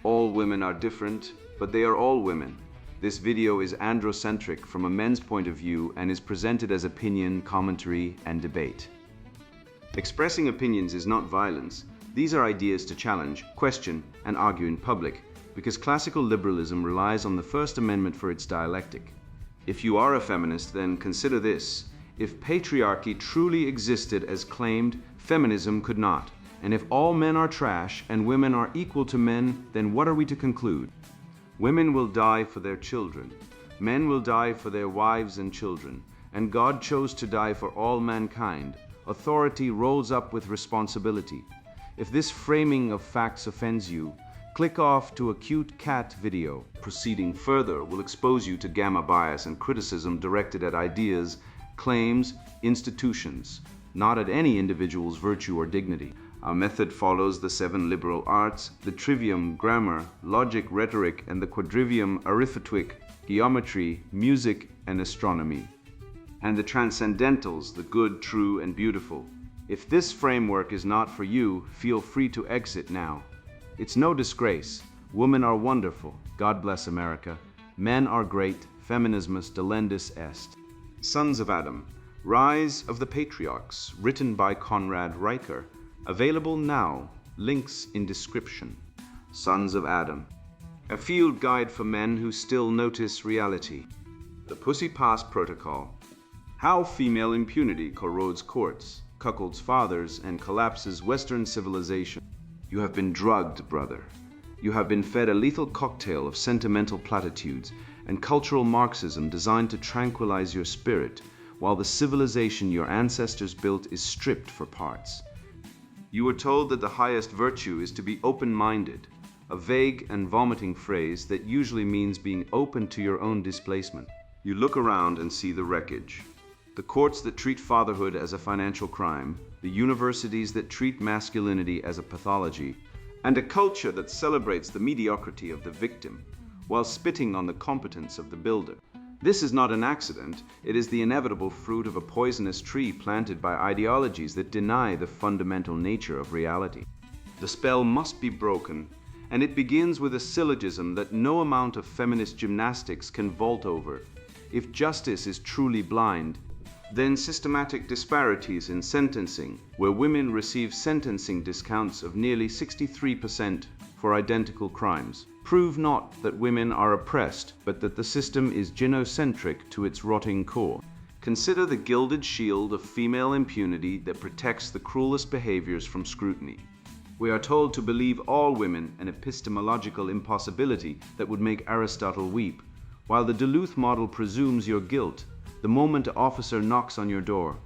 All women are different, but they are all women. This video is androcentric from a men's point of view and is presented as opinion, commentary, and debate. Expressing opinions is not violence. These are ideas to challenge, question, and argue in public, because classical liberalism relies on the First Amendment for its dialectic. If you are a feminist, then consider this. If patriarchy truly existed as claimed, feminism could not. And if all men are trash and women are equal to men, then what are we to conclude? Women will die for their children. Men will die for their wives and children. And God chose to die for all mankind. Authority rolls up with responsibility. If this framing of facts offends you, click off to a cute cat video. Proceeding further will expose you to gamma bias and criticism directed at ideas, claims, institutions, not at any individual's virtue or dignity. Our method follows the 7 liberal arts, the trivium, grammar, logic, rhetoric, and the quadrivium, arithmetic, geometry, music, and astronomy. And the transcendentals, the good, true, and beautiful. If this framework is not for you, feel free to exit now. It's no disgrace. Women are wonderful. God bless America. Men are great. Feminismus delendus est. Sons of Adam. Rise of the Patriarchs, written by Conrad Riker. Available now. Links in description. Sons of Adam. A field guide for men who still notice reality. The Pussy Pass Protocol. How female impunity corrodes courts, cuckolds fathers, and collapses Western civilization. You have been drugged, brother. You have been fed a lethal cocktail of sentimental platitudes and cultural Marxism designed to tranquilize your spirit, while the civilization your ancestors built is stripped for parts. You were told that the highest virtue is to be open-minded, a vague and vomiting phrase that usually means being open to your own displacement. You look around and see the wreckage. The courts that treat fatherhood as a financial crime, the universities that treat masculinity as a pathology, and a culture that celebrates the mediocrity of the victim, while spitting on the competence of the builder. This is not an accident. It is the inevitable fruit of a poisonous tree planted by ideologies that deny the fundamental nature of reality. The spell must be broken, and it begins with a syllogism that no amount of feminist gymnastics can vault over. If justice is truly blind, then systematic disparities in sentencing, where women receive sentencing discounts of nearly 63% for identical crimes, prove not that women are oppressed, but that the system is gynocentric to its rotting core. Consider the gilded shield of female impunity that protects the cruelest behaviors from scrutiny. We are told to believe all women, an epistemological impossibility that would make Aristotle weep, while the Duluth model presumes your guilt the moment an officer knocks on your door.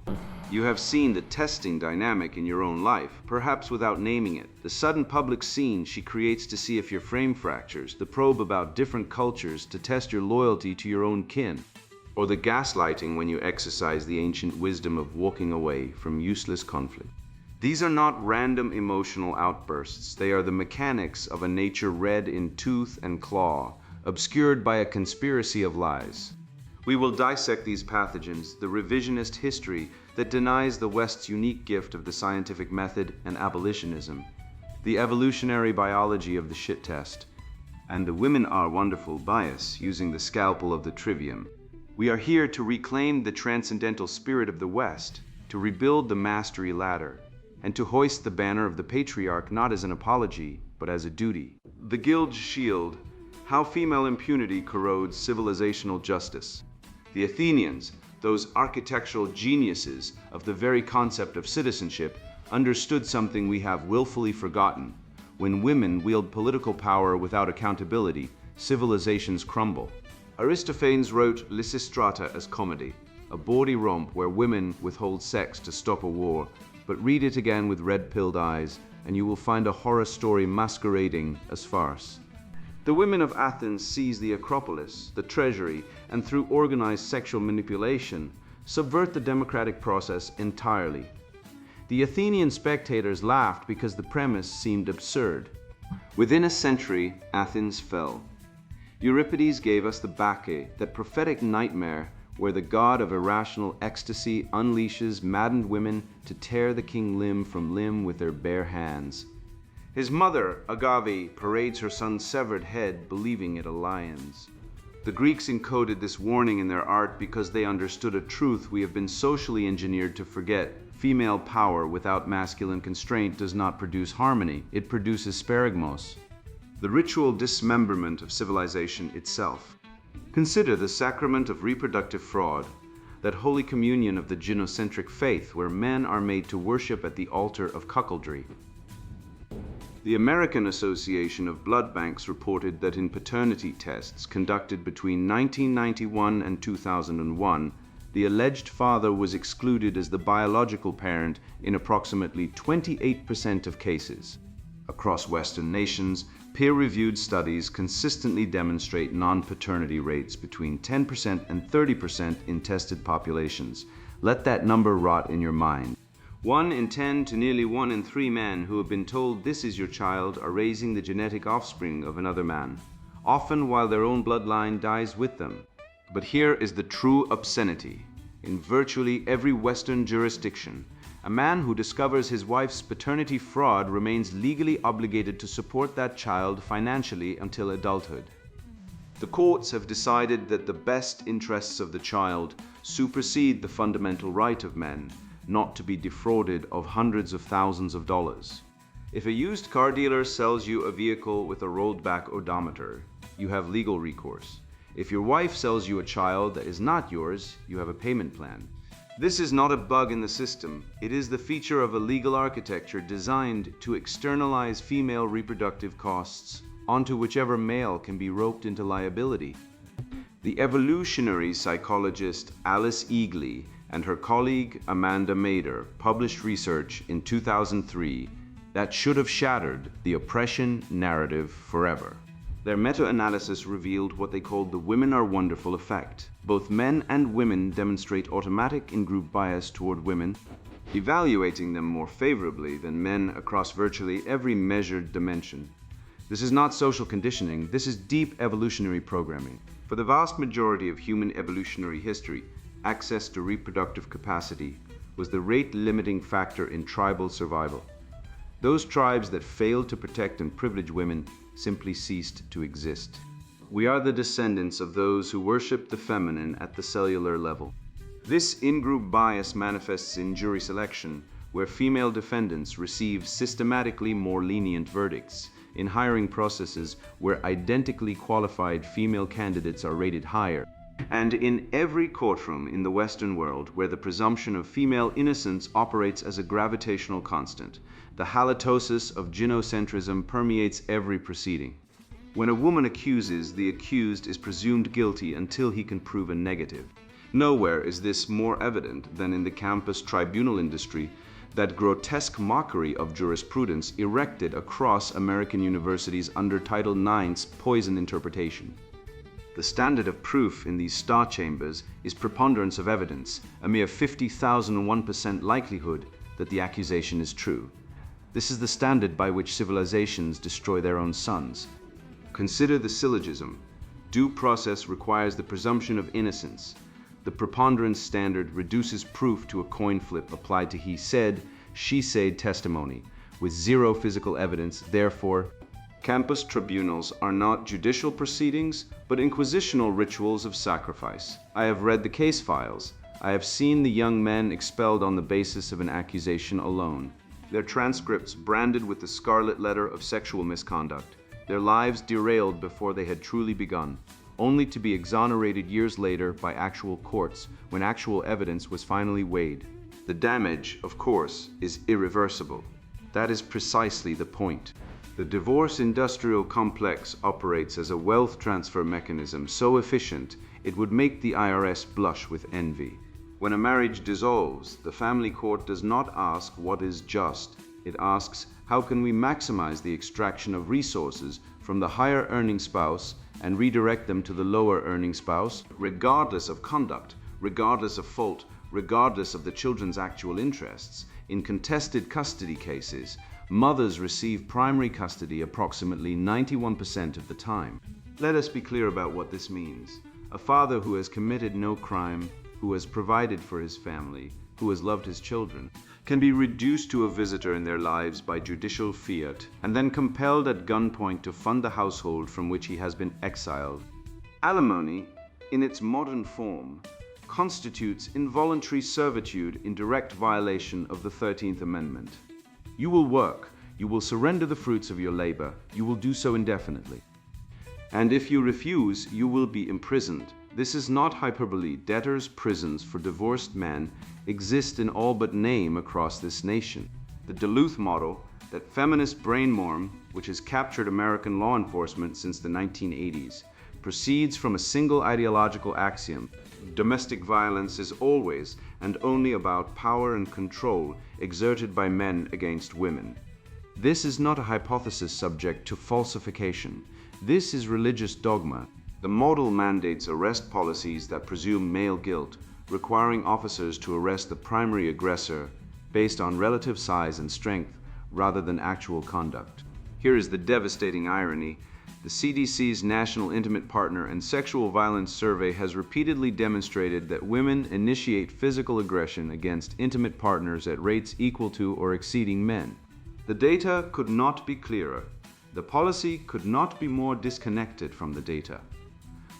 You have seen the testing dynamic in your own life, perhaps without naming it. The sudden public scene she creates to see if your frame fractures, the probe about different cultures to test your loyalty to your own kin, or the gaslighting when you exercise the ancient wisdom of walking away from useless conflict. These are not random emotional outbursts. They are the mechanics of a nature red in tooth and claw, obscured by a conspiracy of lies. We will dissect these pathogens, the revisionist history that denies the West's unique gift of the scientific method and abolitionism, the evolutionary biology of the shit test, and the women are wonderful bias using the scalpel of the trivium. We are here to reclaim the transcendental spirit of the West, to rebuild the mastery ladder, and to hoist the banner of the patriarch not as an apology, but as a duty. The Guild's Shield. How female impunity corrodes civilizational justice. The Athenians, those architectural geniuses of the very concept of citizenship, understood something we have willfully forgotten. When women wield political power without accountability, civilizations crumble. Aristophanes wrote Lysistrata as comedy, a bawdy romp where women withhold sex to stop a war, but read it again with red-pilled eyes, and you will find a horror story masquerading as farce. The women of Athens seize the Acropolis, the treasury, and through organized sexual manipulation, subvert the democratic process entirely. The Athenian spectators laughed because the premise seemed absurd. Within a century, Athens fell. Euripides gave us the Bacchae, that prophetic nightmare where the god of irrational ecstasy unleashes maddened women to tear the king limb from limb with their bare hands. His mother, Agave, parades her son's severed head, believing it a lion's. The Greeks encoded this warning in their art because they understood a truth we have been socially engineered to forget. Female power without masculine constraint does not produce harmony, it produces sparagmos. The ritual dismemberment of civilization itself. Consider the sacrament of reproductive fraud, that holy communion of the gynocentric faith where men are made to worship at the altar of cuckoldry. The American Association of Blood Banks reported that in paternity tests conducted between 1991 and 2001, the alleged father was excluded as the biological parent in approximately 28% of cases. Across Western nations, peer-reviewed studies consistently demonstrate non-paternity rates between 10% and 30% in tested populations. Let that number rot in your mind. 1 in 10 to nearly 1 in 3 men who have been told this is your child are raising the genetic offspring of another man, often while their own bloodline dies with them. But here is the true obscenity. In virtually every Western jurisdiction, a man who discovers his wife's paternity fraud remains legally obligated to support that child financially until adulthood. The courts have decided that the best interests of the child supersede the fundamental right of men not to be defrauded of hundreds of thousands of dollars. If a used car dealer sells you a vehicle with a rolled back odometer, you have legal recourse. If your wife sells you a child that is not yours, you have a payment plan. This is not a bug in the system. It is the feature of a legal architecture designed to externalize female reproductive costs onto whichever male can be roped into liability. The evolutionary psychologist Alice Eagley and her colleague Amanda Mader published research in 2003 that should have shattered the oppression narrative forever. Their meta-analysis revealed what they called the women are wonderful effect. Both men and women demonstrate automatic in-group bias toward women, evaluating them more favorably than men across virtually every measured dimension. This is not social conditioning, this is deep evolutionary programming. For the vast majority of human evolutionary history, access to reproductive capacity was the rate-limiting factor in tribal survival. Those tribes that failed to protect and privilege women simply ceased to exist. We are the descendants of those who worship the feminine at the cellular level. This in-group bias manifests in jury selection, where female defendants receive systematically more lenient verdicts, in hiring processes where identically qualified female candidates are rated higher, and in every courtroom in the Western world where the presumption of female innocence operates as a gravitational constant. The halitosis of gynocentrism permeates every proceeding. When a woman accuses, the accused is presumed guilty until he can prove a negative. Nowhere is this more evident than in the campus tribunal industry, that grotesque mockery of jurisprudence erected across American universities under Title IX's poison interpretation. The standard of proof in these star chambers is preponderance of evidence, a mere 50,001% likelihood that the accusation is true. This is the standard by which civilizations destroy their own sons. Consider the syllogism. Due process requires the presumption of innocence. The preponderance standard reduces proof to a coin flip applied to he said, she said testimony, with zero physical evidence. Therefore, campus tribunals are not judicial proceedings, but inquisitional rituals of sacrifice. I have read the case files. I have seen the young men expelled on the basis of an accusation alone. Their transcripts branded with the scarlet letter of sexual misconduct. Their lives derailed before they had truly begun, only to be exonerated years later by actual courts when actual evidence was finally weighed. The damage, of course, is irreversible. That is precisely the point. The divorce industrial complex operates as a wealth transfer mechanism so efficient it would make the IRS blush with envy. When a marriage dissolves, the family court does not ask what is just. It asks, how can we maximize the extraction of resources from the higher earning spouse and redirect them to the lower earning spouse, regardless of conduct, regardless of fault, regardless of the children's actual interests. In contested custody cases, mothers receive primary custody approximately 91% of the time. Let us be clear about what this means. A father who has committed no crime, who has provided for his family, who has loved his children, can be reduced to a visitor in their lives by judicial fiat, and then compelled at gunpoint to fund the household from which he has been exiled. Alimony, in its modern form, constitutes involuntary servitude in direct violation of the 13th Amendment. You will work, you will surrender the fruits of your labor, you will do so indefinitely. And if you refuse, you will be imprisoned. This is not hyperbole. Debtors' prisons for divorced men exist in all but name across this nation. The Duluth model, that feminist brainworm which has captured American law enforcement since the 1980s, proceeds from a single ideological axiom: domestic violence is always and only about power and control exerted by men against women. This is not a hypothesis subject to falsification. This is religious dogma. The model mandates arrest policies that presume male guilt, requiring officers to arrest the primary aggressor based on relative size and strength rather than actual conduct. Here is the devastating irony. The CDC's National Intimate Partner and Sexual Violence Survey has repeatedly demonstrated that women initiate physical aggression against intimate partners at rates equal to or exceeding men. The data could not be clearer. The policy could not be more disconnected from the data.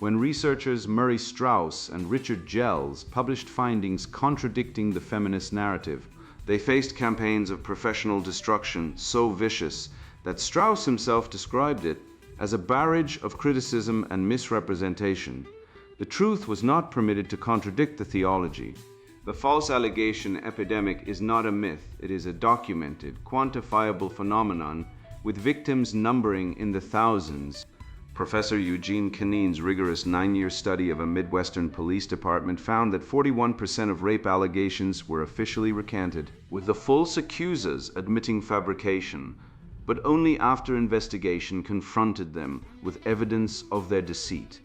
When researchers Murray Strauss and Richard Gels published findings contradicting the feminist narrative, they faced campaigns of professional destruction so vicious that Strauss himself described it as a barrage of criticism and misrepresentation. The truth was not permitted to contradict the theology. The false allegation epidemic is not a myth. It is a documented, quantifiable phenomenon with victims numbering in the thousands. Professor Eugene Kanine's rigorous 9-year study of a Midwestern police department found that 41% of rape allegations were officially recanted, with the false accusers admitting fabrication, but only after investigation confronted them with evidence of their deceit.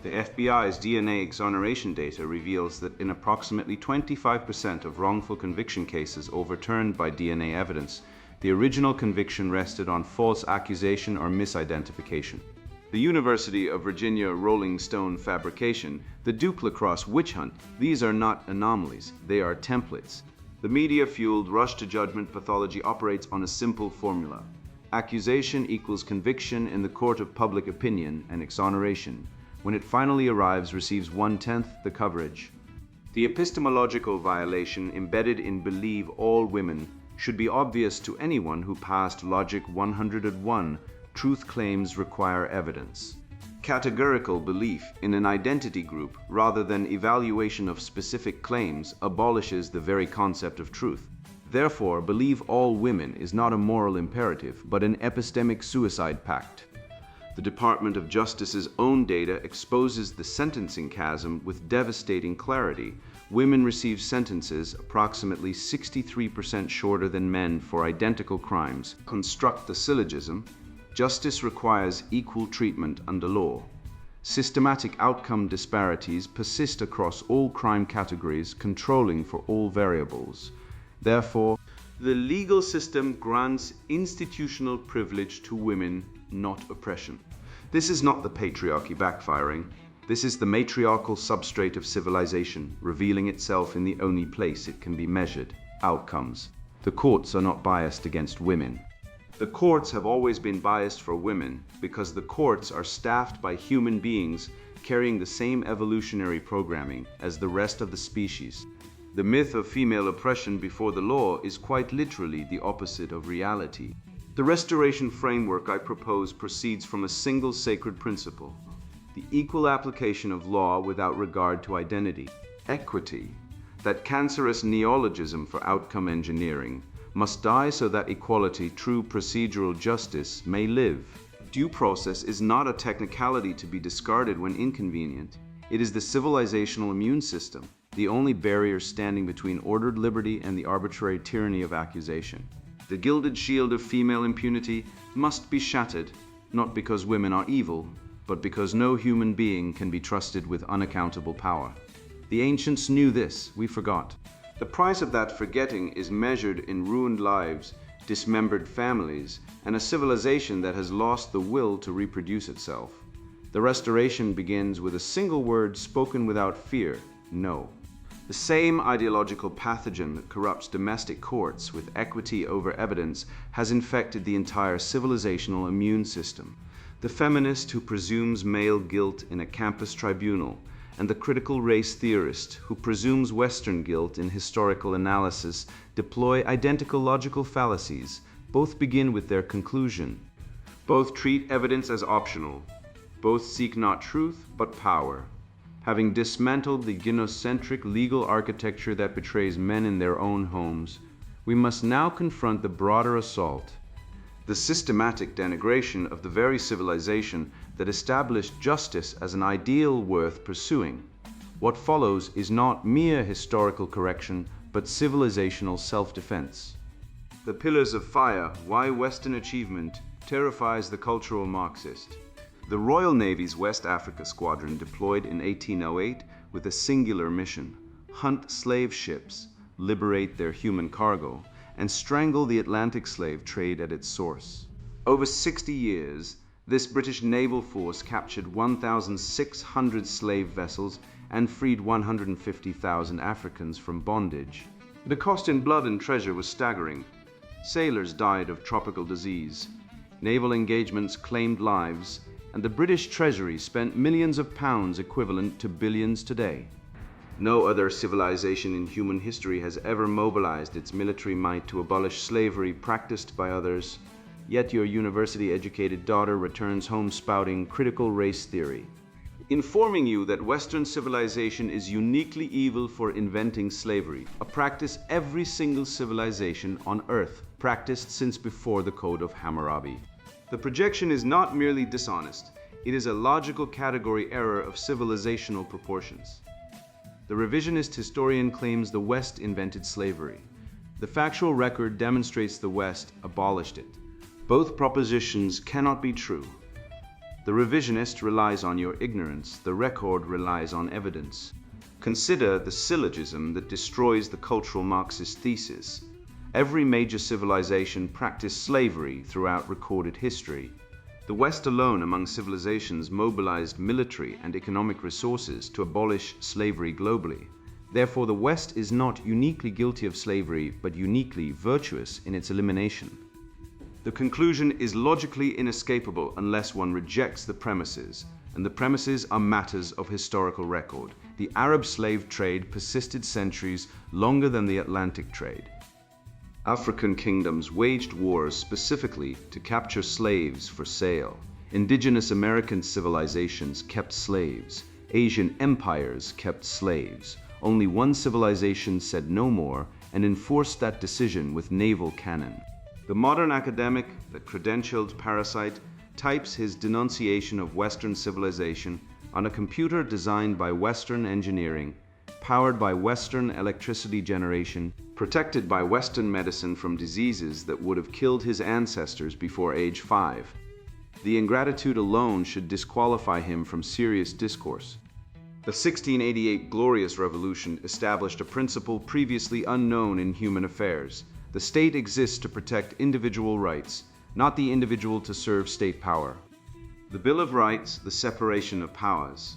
The FBI's DNA exoneration data reveals that in approximately 25% of wrongful conviction cases overturned by DNA evidence, the original conviction rested on false accusation or misidentification. The University of Virginia Rolling Stone fabrication, the Duplacross witch hunt, these are not anomalies, they are templates. The media-fueled rush to judgment pathology operates on a simple formula. Accusation equals conviction in the court of public opinion, and exoneration, when it finally arrives, receives 1/10 the coverage. The epistemological violation embedded in believe all women should be obvious to anyone who passed Logic 101, truth claims require evidence. Categorical belief in an identity group rather than evaluation of specific claims abolishes the very concept of truth. Therefore, believe all women is not a moral imperative, but an epistemic suicide pact. The Department of Justice's own data exposes the sentencing chasm with devastating clarity. Women receive sentences approximately 63% shorter than men for identical crimes. Construct the syllogism: justice requires equal treatment under law. Systematic outcome disparities persist across all crime categories, controlling for all variables. Therefore, the legal system grants institutional privilege to women, not oppression. This is not the patriarchy backfiring. This is the matriarchal substrate of civilization, revealing itself in the only place it can be measured: outcomes. The courts are not biased against women. The courts have always been biased for women because the courts are staffed by human beings carrying the same evolutionary programming as the rest of the species. The myth of female oppression before the law is quite literally the opposite of reality. The restoration framework I propose proceeds from a single sacred principle: the equal application of law without regard to identity. Equity, that cancerous neologism for outcome engineering, must die so that equality, true procedural justice, may live. Due process is not a technicality to be discarded when inconvenient. It is the civilizational immune system, the only barrier standing between ordered liberty and the arbitrary tyranny of accusation. The gilded shield of female impunity must be shattered, not because women are evil, but because no human being can be trusted with unaccountable power. The ancients knew this, we forgot. The price of that forgetting is measured in ruined lives, dismembered families, and a civilization that has lost the will to reproduce itself. The restoration begins with a single word spoken without fear: no. The same ideological pathogen that corrupts domestic courts with equity over evidence has infected the entire civilizational immune system. The feminist who presumes male guilt in a campus tribunal, and the critical race theorist who presumes Western guilt in historical analysis deploy identical logical fallacies. Both begin with their conclusion. Both treat evidence as optional. Both seek not truth, but power. Having dismantled the gynocentric legal architecture that betrays men in their own homes, we must now confront the broader assault, the systematic denigration of the very civilization that established justice as an ideal worth pursuing. What follows is not mere historical correction, but civilizational self-defense. The Pillars of Fire: Why Western Achievement Terrifies the Cultural Marxist. The Royal Navy's West Africa Squadron deployed in 1808 with a singular mission: hunt slave ships, liberate their human cargo, and strangle the Atlantic slave trade at its source. Over 60 years, this British naval force captured 1,600 slave vessels and freed 150,000 Africans from bondage. The cost in blood and treasure was staggering. Sailors died of tropical disease. Naval engagements claimed lives, and the British Treasury spent millions of pounds equivalent to billions today. No other civilization in human history has ever mobilized its military might to abolish slavery practiced by others, yet your university-educated daughter returns home spouting critical race theory, informing you that Western civilization is uniquely evil for inventing slavery, a practice every single civilization on Earth practiced since before the Code of Hammurabi. The projection is not merely dishonest, it is a logical category error of civilizational proportions. The revisionist historian claims the West invented slavery. The factual record demonstrates the West abolished it. Both propositions cannot be true. The revisionist relies on your ignorance, the record relies on evidence. Consider the syllogism that destroys the cultural Marxist thesis. Every major civilization practiced slavery throughout recorded history. The West alone among civilizations mobilized military and economic resources to abolish slavery globally. Therefore, the West is not uniquely guilty of slavery, but uniquely virtuous in its elimination. The conclusion is logically inescapable unless one rejects the premises, and the premises are matters of historical record. The Arab slave trade persisted centuries longer than the Atlantic trade. African kingdoms waged wars specifically to capture slaves for sale. Indigenous American civilizations kept slaves. Asian empires kept slaves. Only one civilization said no more and enforced that decision with naval cannon. The modern academic, the credentialed parasite, types his denunciation of Western civilization on a computer designed by Western engineering, powered by Western electricity generation, protected by Western medicine from diseases that would have killed his ancestors before age 5. The ingratitude alone should disqualify him from serious discourse. The 1688 Glorious Revolution established a principle previously unknown in human affairs. The state exists to protect individual rights, not the individual to serve state power. The Bill of Rights, the separation of powers.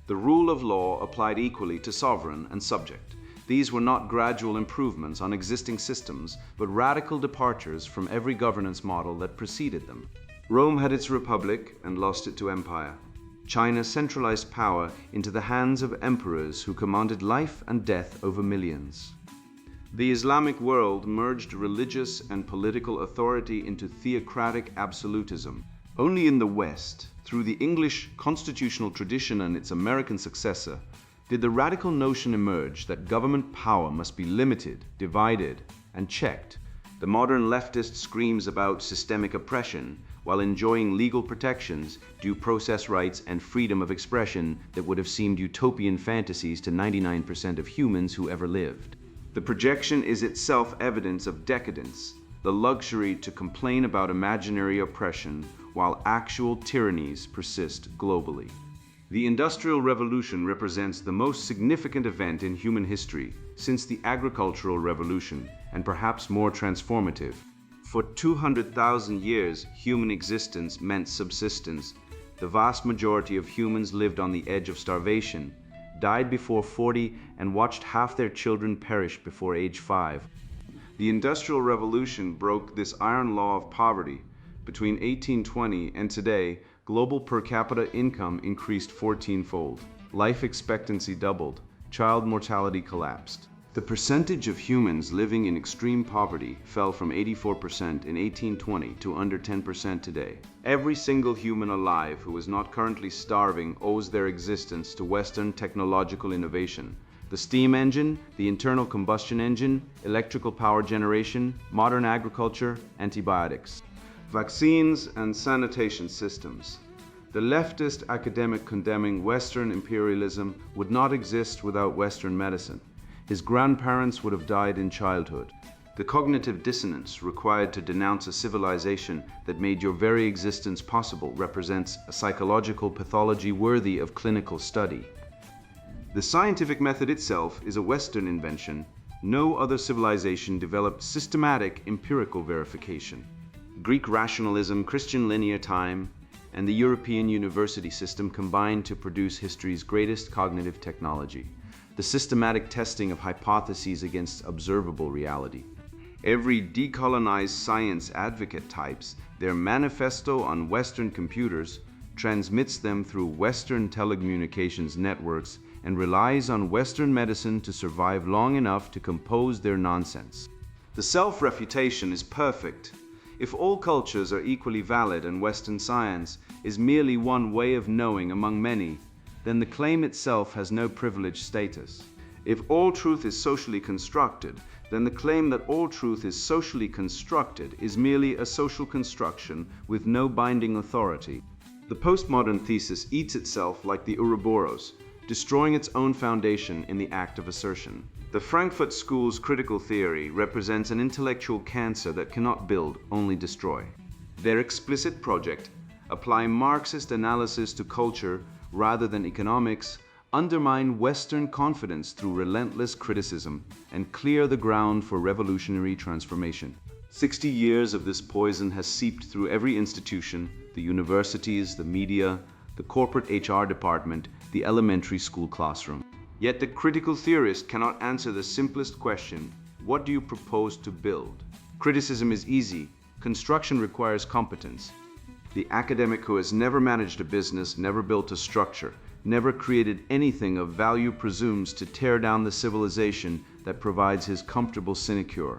The rule of law applied equally to sovereign and subject. These were not gradual improvements on existing systems, but radical departures from every governance model that preceded them. Rome had its republic and lost it to empire. China centralized power into the hands of emperors who commanded life and death over millions. The Islamic world merged religious and political authority into theocratic absolutism. Only in the West, through the English constitutional tradition and its American successor, did the radical notion emerge that government power must be limited, divided, and checked. The modern leftist screams about systemic oppression while enjoying legal protections, due process rights, and freedom of expression that would have seemed utopian fantasies to 99% of humans who ever lived. The projection is itself evidence of decadence, the luxury to complain about imaginary oppression while actual tyrannies persist globally. The Industrial Revolution represents the most significant event in human history since the Agricultural Revolution, and perhaps more transformative. For 200,000 years, human existence meant subsistence. The vast majority of humans lived on the edge of starvation. died before 40, and watched half their children perish before age 5. The Industrial Revolution broke this iron law of poverty. Between 1820 and today, global per capita income increased 14-fold. Life expectancy doubled. Child mortality collapsed. The percentage of humans living in extreme poverty fell from 84% in 1820 to under 10% today. Every single human alive who is not currently starving owes their existence to Western technological innovation. The steam engine, the internal combustion engine, electrical power generation, modern agriculture, antibiotics, vaccines, and sanitation systems. The leftist academic condemning Western imperialism would not exist without Western medicine. His grandparents would have died in childhood. The cognitive dissonance required to denounce a civilization that made your very existence possible represents a psychological pathology worthy of clinical study. The scientific method itself is a Western invention. No other civilization developed systematic empirical verification. Greek rationalism, Christian linear time, and the European university system combined to produce history's greatest cognitive technology, the systematic testing of hypotheses against observable reality. Every decolonized science advocate types their manifesto on Western computers, transmits them through Western telecommunications networks, and relies on Western medicine to survive long enough to compose their nonsense. The self-refutation is perfect. If all cultures are equally valid and Western science is merely one way of knowing among many, then the claim itself has no privileged status. If all truth is socially constructed, then the claim that all truth is socially constructed is merely a social construction with no binding authority. The postmodern thesis eats itself like the Ouroboros, destroying its own foundation in the act of assertion. The Frankfurt School's critical theory represents an intellectual cancer that cannot build, only destroy. Their explicit project, apply Marxist analysis to culture rather than economics, undermine Western confidence through relentless criticism, and clear the ground for revolutionary transformation. 60 years of this poison has seeped through every institution, the universities, the media, the corporate HR department, the elementary school classroom. Yet the critical theorist cannot answer the simplest question: what do you propose to build? Criticism is easy. Construction requires competence. The academic who has never managed a business, never built a structure, never created anything of value presumes to tear down the civilization that provides his comfortable sinecure.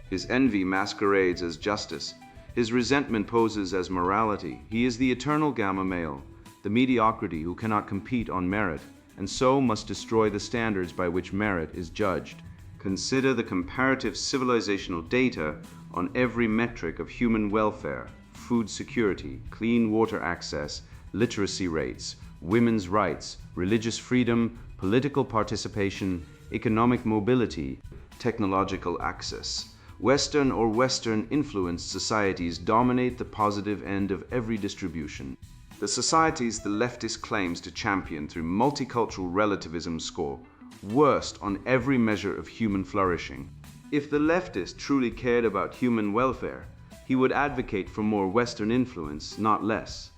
His envy masquerades as justice. His resentment poses as morality. He is the eternal gamma male, the mediocrity who cannot compete on merit, and so must destroy the standards by which merit is judged. Consider the comparative civilizational data on every metric of human welfare: food security, clean water access, literacy rates, women's rights, religious freedom, political participation, economic mobility, technological access. Western or Western-influenced societies dominate the positive end of every distribution. The societies the leftist claims to champion through multicultural relativism score worst on every measure of human flourishing. If the leftist truly cared about human welfare, he would advocate for more Western influence, not less.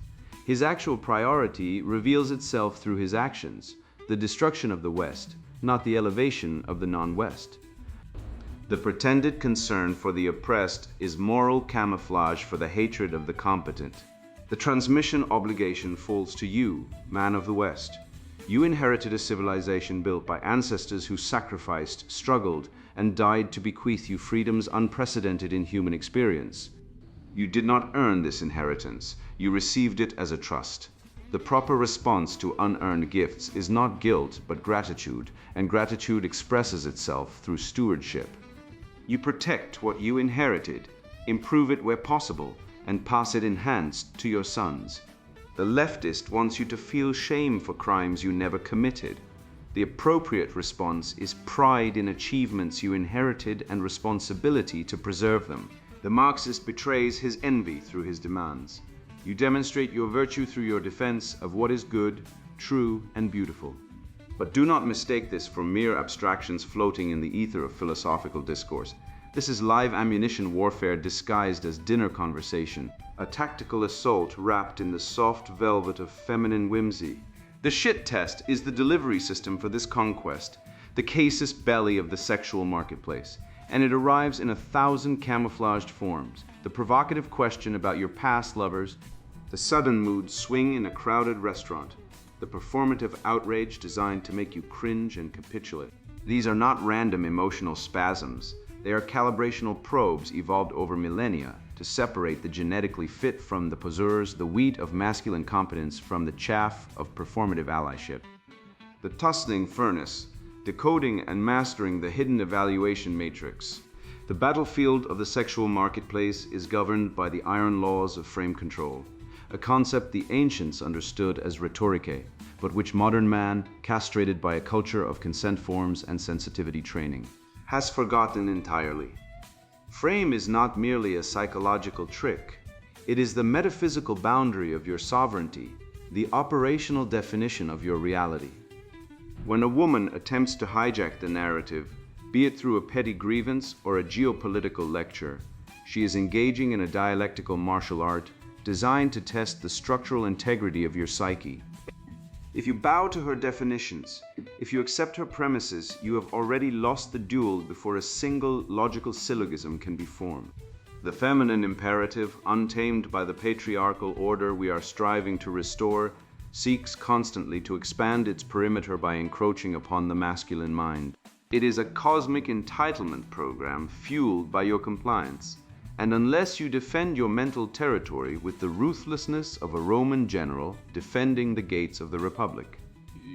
His actual priority reveals itself through his actions, the destruction of the West, not the elevation of the non-West. The pretended concern for the oppressed is moral camouflage for the hatred of the competent. The transmission obligation falls to you, man of the West. You inherited a civilization built by ancestors who sacrificed, struggled, and died to bequeath you freedoms unprecedented in human experience. You did not earn this inheritance. You received it as a trust. The proper response to unearned gifts is not guilt, but gratitude, and gratitude expresses itself through stewardship. You protect what you inherited, improve it where possible, and pass it enhanced to your sons. The leftist wants you to feel shame for crimes you never committed. The appropriate response is pride in achievements you inherited and responsibility to preserve them. The Marxist betrays his envy through his demands. You demonstrate your virtue through your defense of what is good, true, and beautiful. But do not mistake this for mere abstractions floating in the ether of philosophical discourse. This is live ammunition warfare disguised as dinner conversation, a tactical assault wrapped in the soft velvet of feminine whimsy. The shit test is the delivery system for this conquest, the casus belli of the sexual marketplace, and it arrives in 1,000 camouflaged forms. The provocative question about your past lovers, the sudden mood swing in a crowded restaurant, the performative outrage designed to make you cringe and capitulate. These are not random emotional spasms. They are calibrational probes evolved over millennia to separate the genetically fit from the poseurs, the wheat of masculine competence from the chaff of performative allyship. The tussling furnace, decoding and mastering the hidden evaluation matrix. The battlefield of the sexual marketplace is governed by the iron laws of frame control, a concept the ancients understood as rhetoricae, but which modern man, castrated by a culture of consent forms and sensitivity training, has forgotten entirely. Frame is not merely a psychological trick. It is the metaphysical boundary of your sovereignty, the operational definition of your reality. When a woman attempts to hijack the narrative, be it through a petty grievance or a geopolitical lecture, she is engaging in a dialectical martial art designed to test the structural integrity of your psyche. If you bow to her definitions, if you accept her premises, you have already lost the duel before a single logical syllogism can be formed. The feminine imperative, untamed by the patriarchal order we are striving to restore, seeks constantly to expand its perimeter by encroaching upon the masculine mind. It is a cosmic entitlement program fueled by your compliance. And unless you defend your mental territory with the ruthlessness of a Roman general defending the gates of the Republic,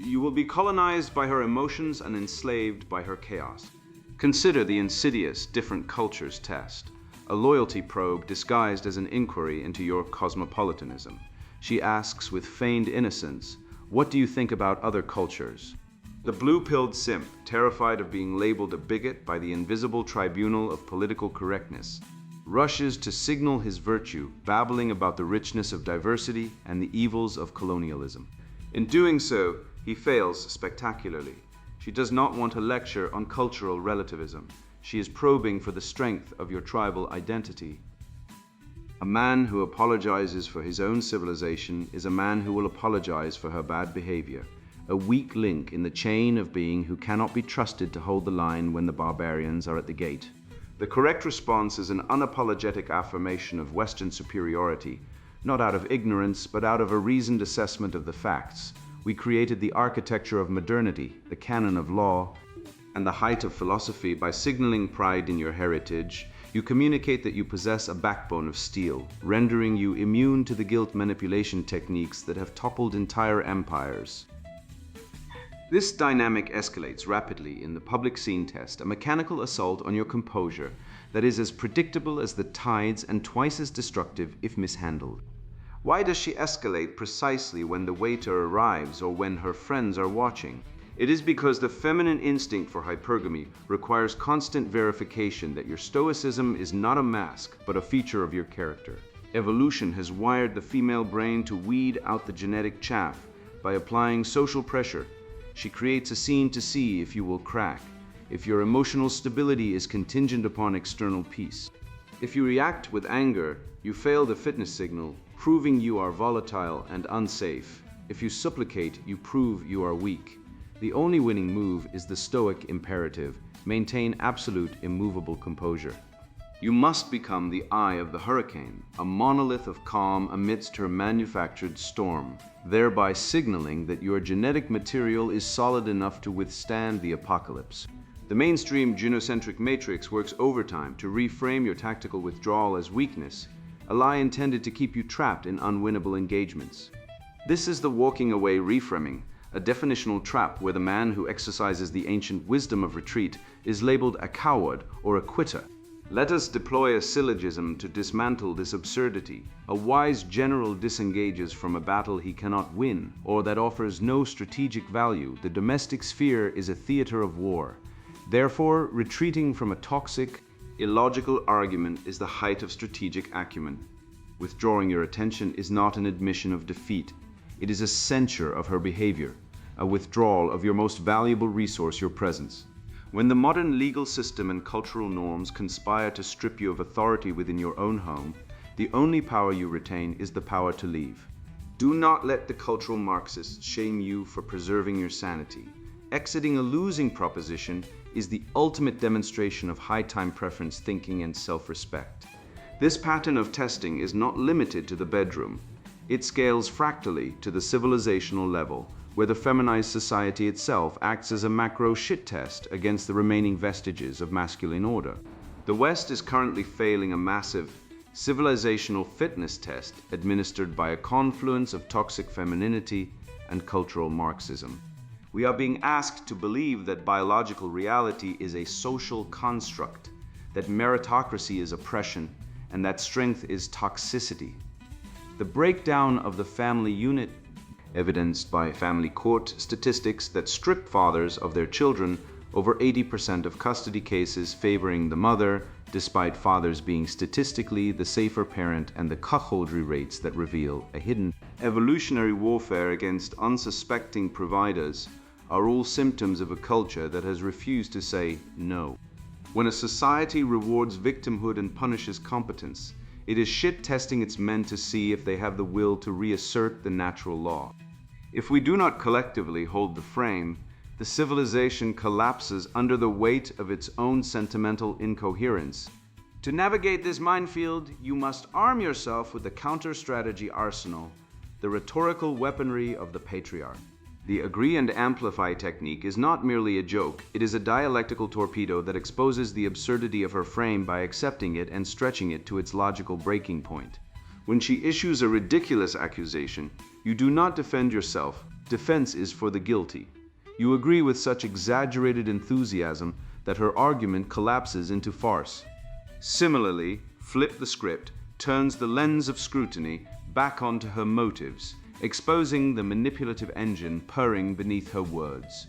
you will be colonized by her emotions and enslaved by her chaos. Consider the insidious different cultures test, a loyalty probe disguised as an inquiry into your cosmopolitanism. She asks with feigned innocence, "What do you think about other cultures?" The blue-pilled simp, terrified of being labeled a bigot by the invisible tribunal of political correctness, rushes to signal his virtue, babbling about the richness of diversity and the evils of colonialism. In doing so, he fails spectacularly. She does not want a lecture on cultural relativism. She is probing for the strength of your tribal identity. A man who apologizes for his own civilization is a man who will apologize for her bad behavior, a weak link in the chain of being who cannot be trusted to hold the line when the barbarians are at the gate. The correct response is an unapologetic affirmation of Western superiority, not out of ignorance, but out of a reasoned assessment of the facts. We created the architecture of modernity, the canon of law, and the height of philosophy by signaling pride in your heritage. You communicate that you possess a backbone of steel, rendering you immune to the guilt manipulation techniques that have toppled entire empires. This dynamic escalates rapidly in the public scene test, a mechanical assault on your composure that is as predictable as the tides and twice as destructive if mishandled. Why does she escalate precisely when the waiter arrives or when her friends are watching? It is because the feminine instinct for hypergamy requires constant verification that your stoicism is not a mask, but a feature of your character. Evolution has wired the female brain to weed out the genetic chaff by applying social pressure. She creates a scene to see if you will crack, if your emotional stability is contingent upon external peace. If you react with anger, you fail the fitness signal, proving you are volatile and unsafe. If you supplicate, you prove you are weak. The only winning move is the stoic imperative: maintain absolute, immovable composure. You must become the eye of the hurricane, a monolith of calm amidst her manufactured storm, thereby signaling that your genetic material is solid enough to withstand the apocalypse. The mainstream genocentric matrix works overtime to reframe your tactical withdrawal as weakness, a lie intended to keep you trapped in unwinnable engagements. This is the walking away reframing, a definitional trap where the man who exercises the ancient wisdom of retreat is labeled a coward or a quitter. Let us deploy a syllogism to dismantle this absurdity. A wise general disengages from a battle he cannot win, or that offers no strategic value. The domestic sphere is a theater of war. Therefore, retreating from a toxic, illogical argument is the height of strategic acumen. Withdrawing your attention is not an admission of defeat. It is a censure of her behavior, a withdrawal of your most valuable resource, your presence. When the modern legal system and cultural norms conspire to strip you of authority within your own home, the only power you retain is the power to leave. Do not let the cultural Marxists shame you for preserving your sanity. Exiting a losing proposition is the ultimate demonstration of high time preference thinking and self-respect. This pattern of testing is not limited to the bedroom. It scales fractally to the civilizational level, where the feminized society itself acts as a macro shit test against the remaining vestiges of masculine order. The West is currently failing a massive civilizational fitness test administered by a confluence of toxic femininity and cultural Marxism. We are being asked to believe that biological reality is a social construct, that meritocracy is oppression, and that strength is toxicity. The breakdown of the family unit, evidenced by family court statistics that strip fathers of their children, over 80% of custody cases favoring the mother, despite fathers being statistically the safer parent, and the cuckoldry rates that reveal a hidden evolutionary warfare against unsuspecting providers are all symptoms of a culture that has refused to say no. When a society rewards victimhood and punishes competence, it is shit testing its men to see if they have the will to reassert the natural law. If we do not collectively hold the frame, the civilization collapses under the weight of its own sentimental incoherence. To navigate this minefield, you must arm yourself with the counter-strategy arsenal, the rhetorical weaponry of the patriarch. The agree and amplify technique is not merely a joke, it is a dialectical torpedo that exposes the absurdity of her frame by accepting it and stretching it to its logical breaking point. When she issues a ridiculous accusation, you do not defend yourself. Defense is for the guilty. You agree with such exaggerated enthusiasm that her argument collapses into farce. Similarly, flip the script, turns the lens of scrutiny back onto her motives, exposing the manipulative engine purring beneath her words.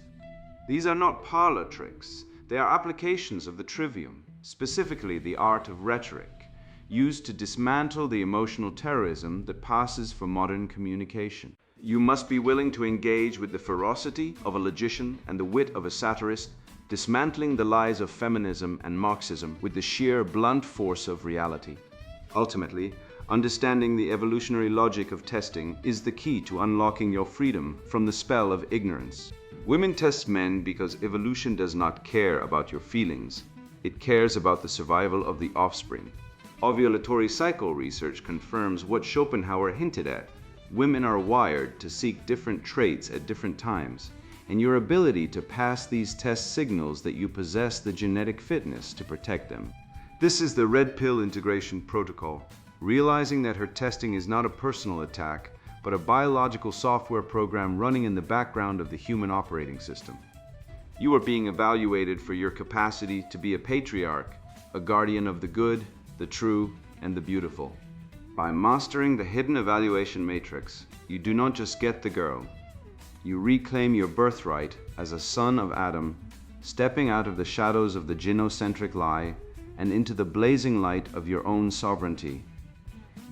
These are not parlor tricks, they are applications of the trivium, specifically the art of rhetoric, used to dismantle the emotional terrorism that passes for modern communication. You must be willing to engage with the ferocity of a logician and the wit of a satirist, dismantling the lies of feminism and Marxism with the sheer blunt force of reality. Ultimately, understanding the evolutionary logic of testing is the key to unlocking your freedom from the spell of ignorance. Women test men because evolution does not care about your feelings. It cares about the survival of the offspring. Ovulatory cycle research confirms what Schopenhauer hinted at. Women are wired to seek different traits at different times, and your ability to pass these tests signals that you possess the genetic fitness to protect them. This is the red pill integration protocol, realizing that her testing is not a personal attack, but a biological software program running in the background of the human operating system. You are being evaluated for your capacity to be a patriarch, a guardian of the good, the true, and the beautiful. By mastering the hidden evaluation matrix, you do not just get the girl. You reclaim your birthright as a son of Adam, stepping out of the shadows of the gynocentric lie and into the blazing light of your own sovereignty.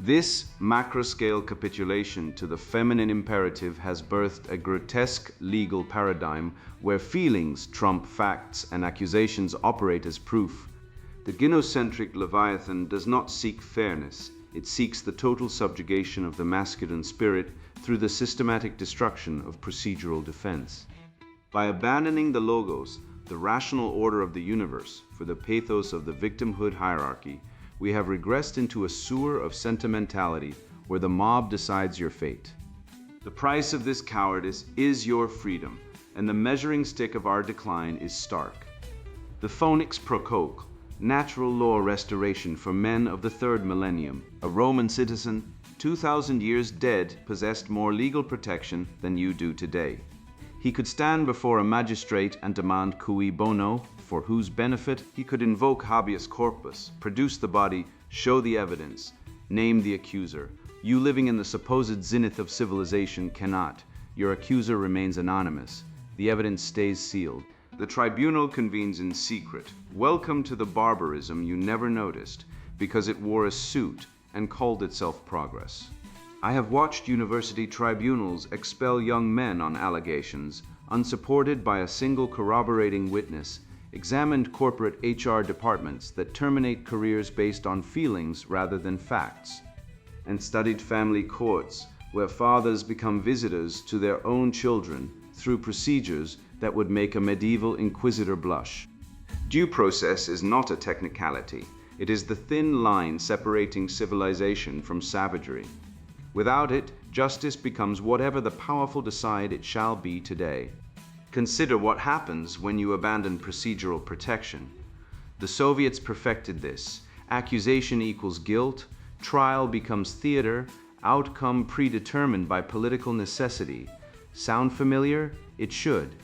This macro-scale capitulation to the feminine imperative has birthed a grotesque legal paradigm where feelings trump facts and accusations operate as proof. The gynocentric Leviathan does not seek fairness. It seeks the total subjugation of the masculine spirit through the systematic destruction of procedural defense. By abandoning the logos, the rational order of the universe, for the pathos of the victimhood hierarchy, we have regressed into a sewer of sentimentality where the mob decides your fate. The price of this cowardice is your freedom, and the measuring stick of our decline is stark. The phonix procoque, natural law restoration for men of the third millennium. A Roman citizen, 2,000 years dead, possessed more legal protection than you do today. He could stand before a magistrate and demand cui bono, for whose benefit he could invoke habeas corpus, produce the body, show the evidence, name the accuser. You living in the supposed zenith of civilization cannot. Your accuser remains anonymous. The evidence stays sealed. The tribunal convenes in secret. Welcome to the barbarism you never noticed, because it wore a suit and called itself progress. I have watched university tribunals expel young men on allegations, unsupported by a single corroborating witness, examined corporate HR departments that terminate careers based on feelings rather than facts, and studied family courts where fathers become visitors to their own children through procedures that would make a medieval inquisitor blush. Due process is not a technicality. It is the thin line separating civilization from savagery. Without it, justice becomes whatever the powerful decide it shall be today. Consider what happens when you abandon procedural protection. The Soviets perfected this. Accusation equals guilt, trial becomes theater, outcome predetermined by political necessity. Sound familiar? It should.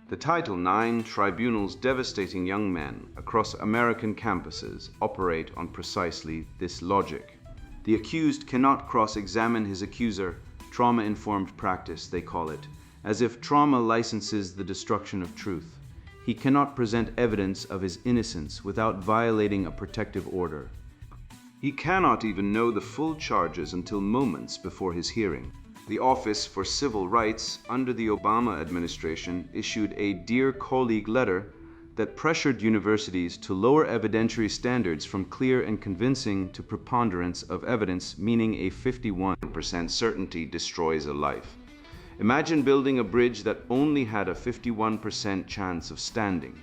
The Title IX tribunals devastating young men across American campuses operate on precisely this logic. The accused cannot cross-examine his accuser, trauma-informed practice they call it, as if trauma licenses the destruction of truth. He cannot present evidence of his innocence without violating a protective order. He cannot even know the full charges until moments before his hearing. The Office for Civil Rights under the Obama administration issued a Dear Colleague letter that pressured universities to lower evidentiary standards from clear and convincing to preponderance of evidence, meaning a 51% certainty destroys a life. Imagine building a bridge that only had a 51% chance of standing.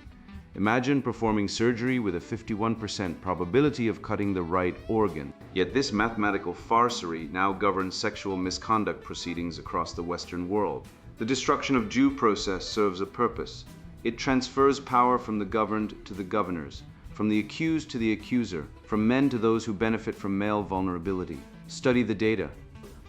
Imagine performing surgery with a 51% probability of cutting the right organ. Yet this mathematical farcery now governs sexual misconduct proceedings across the Western world. The destruction of due process serves a purpose. It transfers power from the governed to the governors, from the accused to the accuser, from men to those who benefit from male vulnerability. Study the data.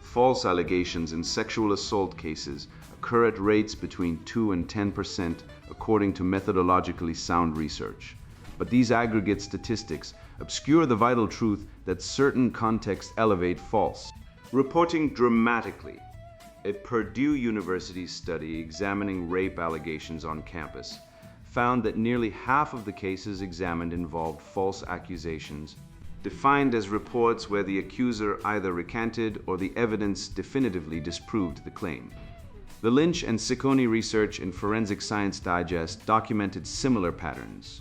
False allegations in sexual assault cases occur at rates between 2 and 10%, according to methodologically sound research. But these aggregate statistics obscure the vital truth that certain contexts elevate false. Reporting dramatically, a Purdue University study examining rape allegations on campus found that nearly half of the cases examined involved false accusations, defined as reports where the accuser either recanted or the evidence definitively disproved the claim. The Lynch and Ciccone research in Forensic Science Digest documented similar patterns.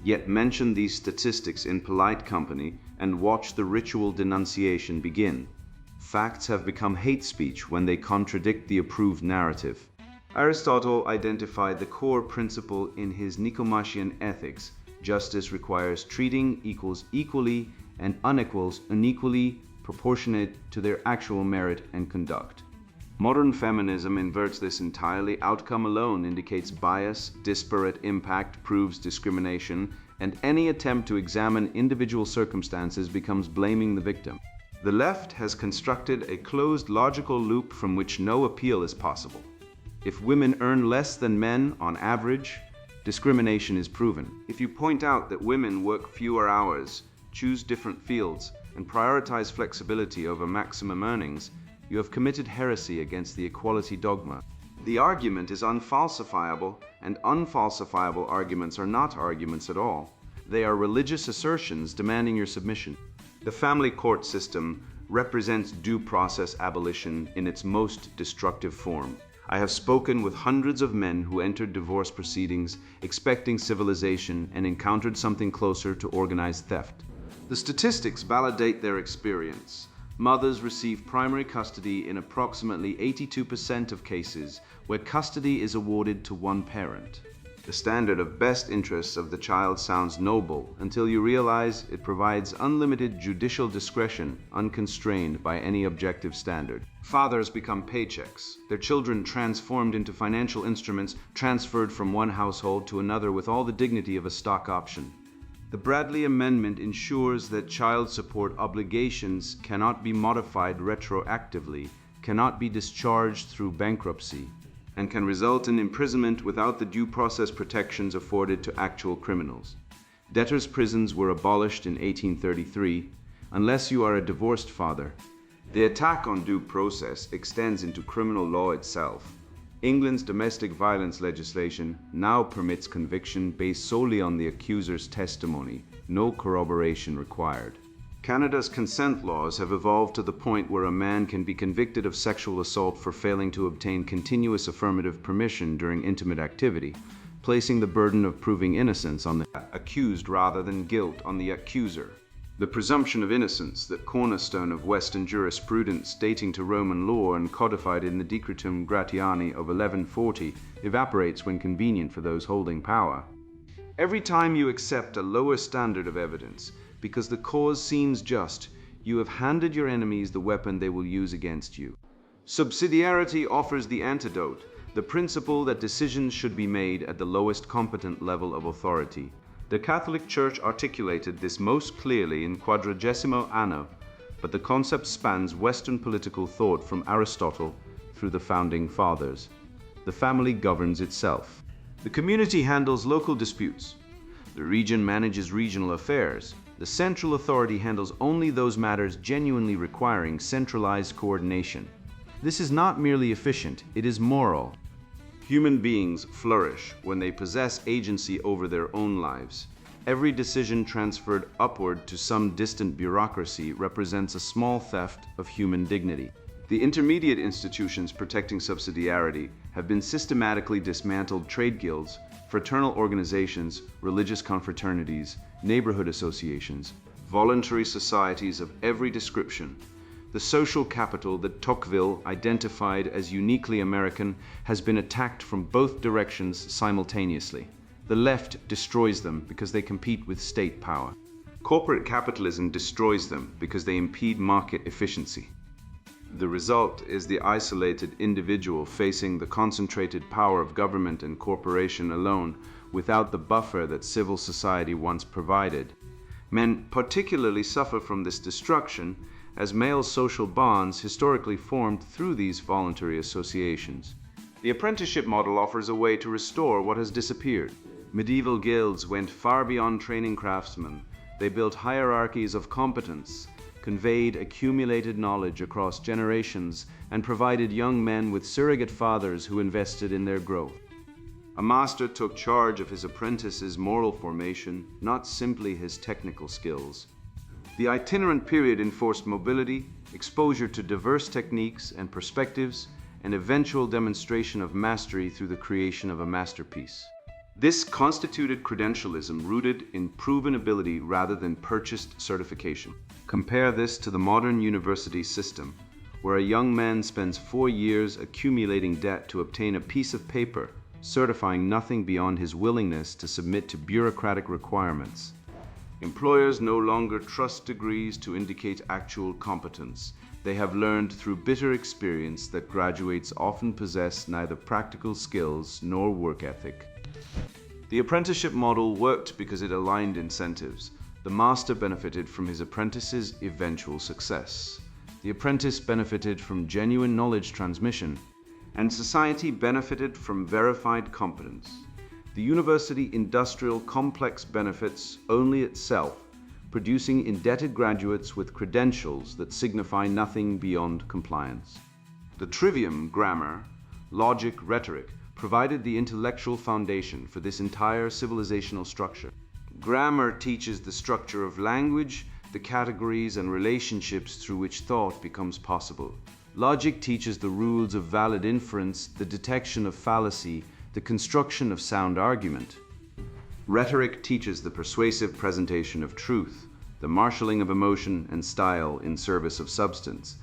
Yet mention these statistics in polite company and watch the ritual denunciation begin. Facts have become hate speech when they contradict the approved narrative. Aristotle identified the core principle in his Nicomachean Ethics. Justice requires treating equals equally and unequals unequally proportionate to their actual merit and conduct. Modern feminism inverts this entirely. Outcome alone indicates bias, disparate impact proves discrimination, and any attempt to examine individual circumstances becomes blaming the victim. The left has constructed a closed logical loop from which no appeal is possible. If women earn less than men on average, discrimination is proven. If you point out that women work fewer hours, choose different fields, and prioritize flexibility over maximum earnings, you have committed heresy against the equality dogma. The argument is unfalsifiable, and unfalsifiable arguments are not arguments at all. They are religious assertions demanding your submission. The family court system represents due process abolition in its most destructive form. I have spoken with hundreds of men who entered divorce proceedings expecting civilization and encountered something closer to organized theft. The statistics validate their experience. Mothers receive primary custody in approximately 82% of cases where custody is awarded to one parent. The standard of best interests of the child sounds noble until you realize it provides unlimited judicial discretion unconstrained by any objective standard. Fathers become paychecks, their children transformed into financial instruments transferred from one household to another with all the dignity of a stock option. The Bradley Amendment ensures that child support obligations cannot be modified retroactively, cannot be discharged through bankruptcy, and can result in imprisonment without the due process protections afforded to actual criminals. Debtors' prisons were abolished in 1833, unless you are a divorced father. The attack on due process extends into criminal law itself. England's domestic violence legislation now permits conviction based solely on the accuser's testimony, no corroboration required. Canada's consent laws have evolved to the point where a man can be convicted of sexual assault for failing to obtain continuous affirmative permission during intimate activity, placing the burden of proving innocence on the accused rather than guilt on the accuser. The presumption of innocence, that cornerstone of Western jurisprudence dating to Roman law and codified in the Decretum Gratiani of 1140, evaporates when convenient for those holding power. Every time you accept a lower standard of evidence, because the cause seems just, you have handed your enemies the weapon they will use against you. Subsidiarity offers the antidote, the principle that decisions should be made at the lowest competent level of authority. The Catholic Church articulated this most clearly in Quadragesimo Anno, but the concept spans Western political thought from Aristotle through the Founding Fathers. The family governs itself. The community handles local disputes. The region manages regional affairs. The central authority handles only those matters genuinely requiring centralized coordination. This is not merely efficient, it is moral. Human beings flourish when they possess agency over their own lives. Every decision transferred upward to some distant bureaucracy represents a small theft of human dignity. The intermediate institutions protecting subsidiarity have been systematically dismantled: trade guilds, fraternal organizations, religious confraternities, neighborhood associations, voluntary societies of every description. The social capital that Tocqueville identified as uniquely American has been attacked from both directions simultaneously. The left destroys them because they compete with state power. Corporate capitalism destroys them because they impede market efficiency. The result is the isolated individual facing the concentrated power of government and corporation alone, without the buffer that civil society once provided. Men particularly suffer from this destruction, as male social bonds historically formed through these voluntary associations. The apprenticeship model offers a way to restore what has disappeared. Medieval guilds went far beyond training craftsmen. They built hierarchies of competence, conveyed accumulated knowledge across generations, and provided young men with surrogate fathers who invested in their growth. A master took charge of his apprentice's moral formation, not simply his technical skills. The itinerant period enforced mobility, exposure to diverse techniques and perspectives, and eventual demonstration of mastery through the creation of a masterpiece. This constituted credentialism rooted in proven ability rather than purchased certification. Compare this to the modern university system, where a young man spends 4 years accumulating debt to obtain a piece of paper, certifying nothing beyond his willingness to submit to bureaucratic requirements. Employers no longer trust degrees to indicate actual competence. They have learned through bitter experience that graduates often possess neither practical skills nor work ethic. The apprenticeship model worked because it aligned incentives. The master benefited from his apprentice's eventual success. The apprentice benefited from genuine knowledge transmission, and society benefited from verified competence. The university industrial complex benefits only itself, producing indebted graduates with credentials that signify nothing beyond compliance. The trivium, grammar, logic, rhetoric, provided the intellectual foundation for this entire civilizational structure. Grammar teaches the structure of language, the categories and relationships through which thought becomes possible. Logic teaches the rules of valid inference, the detection of fallacy, the construction of sound argument. Rhetoric teaches the persuasive presentation of truth, the marshalling of emotion and style in service of substance.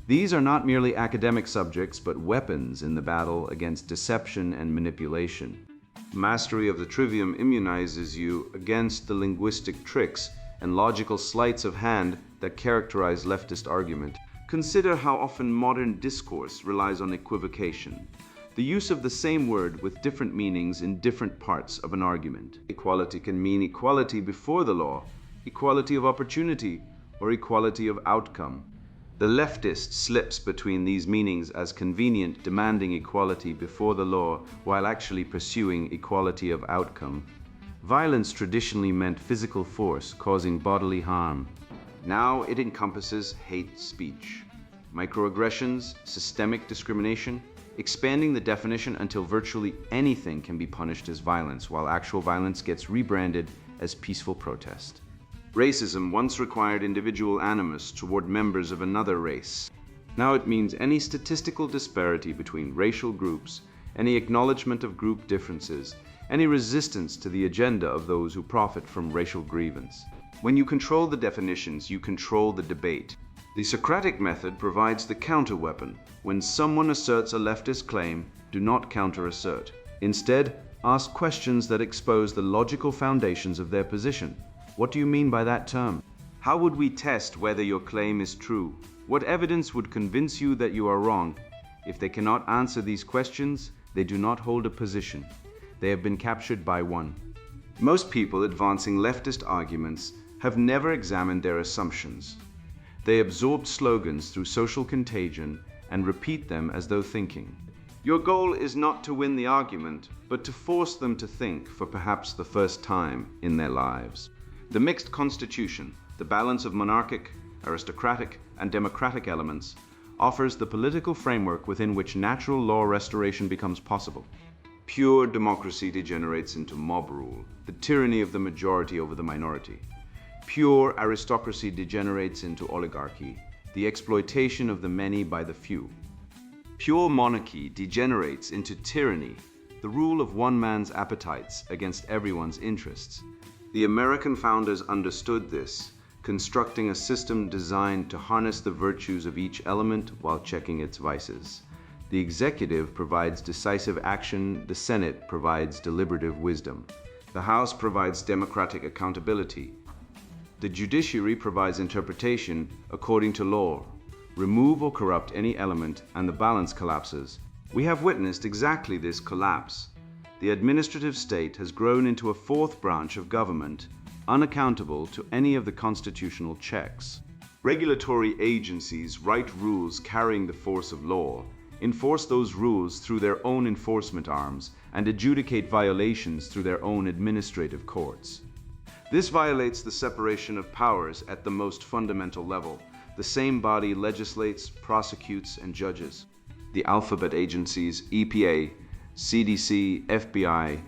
These are not merely academic subjects, but weapons in the battle against deception and manipulation. Mastery of the trivium immunizes you against the linguistic tricks and logical sleights of hand that characterize leftist argument. Consider how often modern discourse relies on equivocation, the use of the same word with different meanings in different parts of an argument. Equality can mean equality before the law, equality of opportunity, or equality of outcome. The leftist slips between these meanings as convenient, demanding equality before the law while actually pursuing equality of outcome. Violence traditionally meant physical force causing bodily harm. Now it encompasses hate speech, microaggressions, systemic discrimination, expanding the definition until virtually anything can be punished as violence, while actual violence gets rebranded as peaceful protest. Racism once required individual animus toward members of another race. Now it means any statistical disparity between racial groups, any acknowledgement of group differences, any resistance to the agenda of those who profit from racial grievance. When you control the definitions, you control the debate. The Socratic method provides the counter-weapon. When someone asserts a leftist claim, do not counter-assert. Instead, ask questions that expose the logical foundations of their position. What do you mean by that term? How would we test whether your claim is true? What evidence would convince you that you are wrong? If they cannot answer these questions, they do not hold a position. They have been captured by one. Most people advancing leftist arguments have never examined their assumptions. They absorb slogans through social contagion and repeat them as though thinking. Your goal is not to win the argument, but to force them to think for perhaps the first time in their lives. The mixed constitution, the balance of monarchic, aristocratic, and democratic elements, offers the political framework within which natural law restoration becomes possible. Pure democracy degenerates into mob rule, the tyranny of the majority over the minority. Pure aristocracy degenerates into oligarchy, the exploitation of the many by the few. Pure monarchy degenerates into tyranny, the rule of one man's appetites against everyone's interests. The American founders understood this, constructing a system designed to harness the virtues of each element while checking its vices. The executive provides decisive action, the Senate provides deliberative wisdom. The House provides democratic accountability. The judiciary provides interpretation according to law. Remove or corrupt any element and the balance collapses. We have witnessed exactly this collapse. The administrative state has grown into a fourth branch of government, unaccountable to any of the constitutional checks. Regulatory agencies write rules carrying the force of law, enforce those rules through their own enforcement arms, and adjudicate violations through their own administrative courts. This violates the separation of powers at the most fundamental level. The same body legislates, prosecutes, and judges. The alphabet agencies, EPA, CDC, FBI,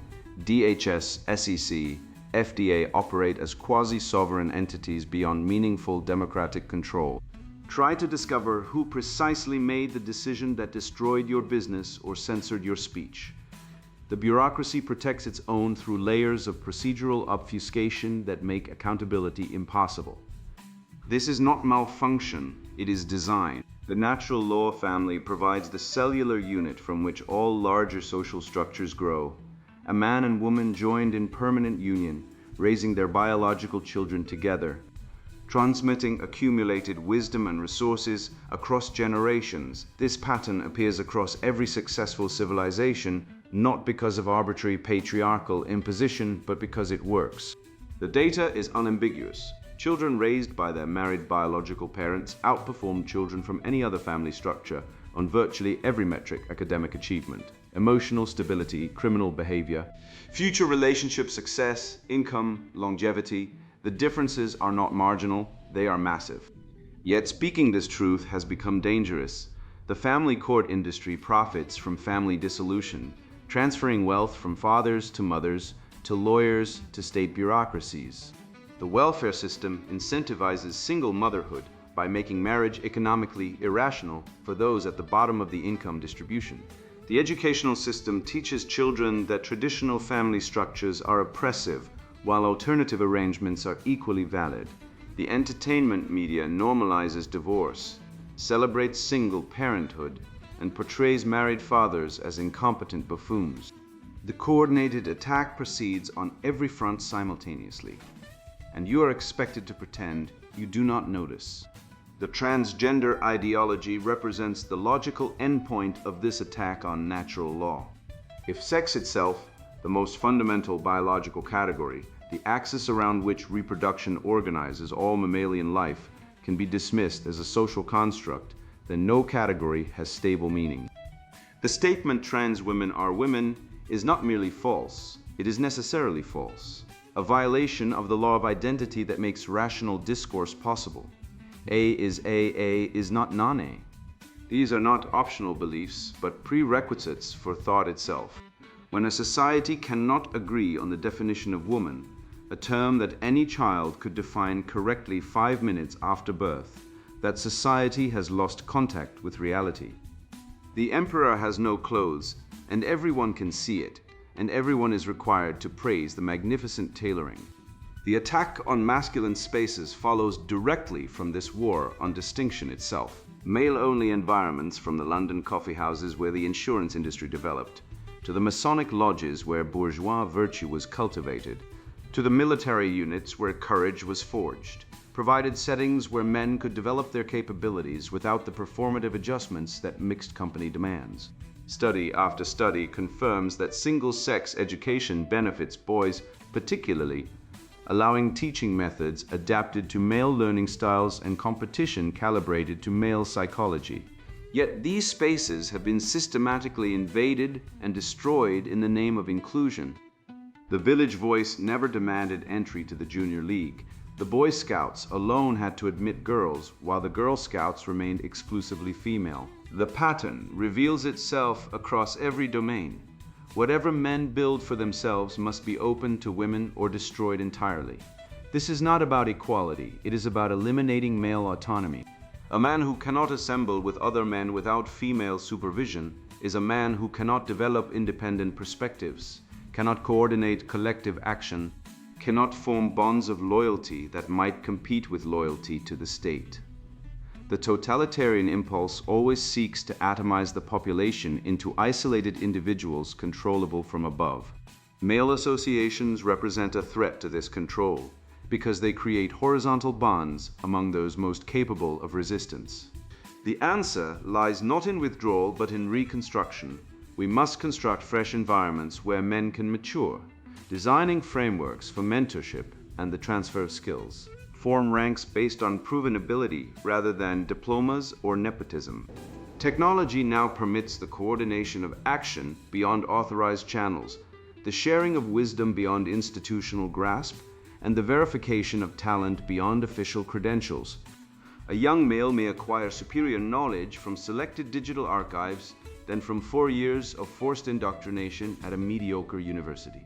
DHS, SEC, FDA operate as quasi-sovereign entities beyond meaningful democratic control. Try to discover who precisely made the decision that destroyed your business or censored your speech. The bureaucracy protects its own through layers of procedural obfuscation that make accountability impossible. This is not malfunction, it is design. The natural law family provides the cellular unit from which all larger social structures grow. A man and woman joined in permanent union, raising their biological children together, transmitting accumulated wisdom and resources across generations. This pattern appears across every successful civilization, not because of arbitrary patriarchal imposition, but because it works. The data is unambiguous. Children raised by their married biological parents outperform children from any other family structure on virtually every metric: academic achievement, emotional stability, criminal behavior, future relationship success, income, longevity. The differences are not marginal, they are massive. Yet speaking this truth has become dangerous. The family court industry profits from family dissolution, transferring wealth from fathers to mothers, to lawyers, to state bureaucracies. The welfare system incentivizes single motherhood by making marriage economically irrational for those at the bottom of the income distribution. The educational system teaches children that traditional family structures are oppressive, while alternative arrangements are equally valid. The entertainment media normalizes divorce, celebrates single parenthood, and portrays married fathers as incompetent buffoons. The coordinated attack proceeds on every front simultaneously, and you are expected to pretend you do not notice. The transgender ideology represents the logical endpoint of this attack on natural law. If sex itself, the most fundamental biological category, the axis around which reproduction organizes all mammalian life, can be dismissed as a social construct, then no category has stable meaning. The statement trans women are women is not merely false, it is necessarily false. A violation of the law of identity that makes rational discourse possible. A is not non-A. These are not optional beliefs, but prerequisites for thought itself. When a society cannot agree on the definition of woman, a term that any child could define correctly 5 minutes after birth, that society has lost contact with reality. The emperor has no clothes, and everyone can see it, and everyone is required to praise the magnificent tailoring. The attack on masculine spaces follows directly from this war on distinction itself. Male-only environments, from the London coffee houses where the insurance industry developed, to the Masonic lodges where bourgeois virtue was cultivated, to the military units where courage was forged, provided settings where men could develop their capabilities without the performative adjustments that mixed company demands. Study after study confirms that single-sex education benefits boys particularly, allowing teaching methods adapted to male learning styles and competition calibrated to male psychology. Yet these spaces have been systematically invaded and destroyed in the name of inclusion. The Village Voice never demanded entry to the Junior League. The Boy Scouts alone had to admit girls, while the Girl Scouts remained exclusively female. The pattern reveals itself across every domain. Whatever men build for themselves must be open to women or destroyed entirely. This is not about equality, it is about eliminating male autonomy. A man who cannot assemble with other men without female supervision is a man who cannot develop independent perspectives, cannot coordinate collective action, cannot form bonds of loyalty that might compete with loyalty to the state. The totalitarian impulse always seeks to atomize the population into isolated individuals controllable from above. Male associations represent a threat to this control because they create horizontal bonds among those most capable of resistance. The answer lies not in withdrawal but in reconstruction. We must construct fresh environments where men can mature, designing frameworks for mentorship and the transfer of skills. Form ranks based on proven ability rather than diplomas or nepotism. Technology now permits the coordination of action beyond authorized channels, the sharing of wisdom beyond institutional grasp, and the verification of talent beyond official credentials. A young male may acquire superior knowledge from selected digital archives than from 4 years of forced indoctrination at a mediocre university.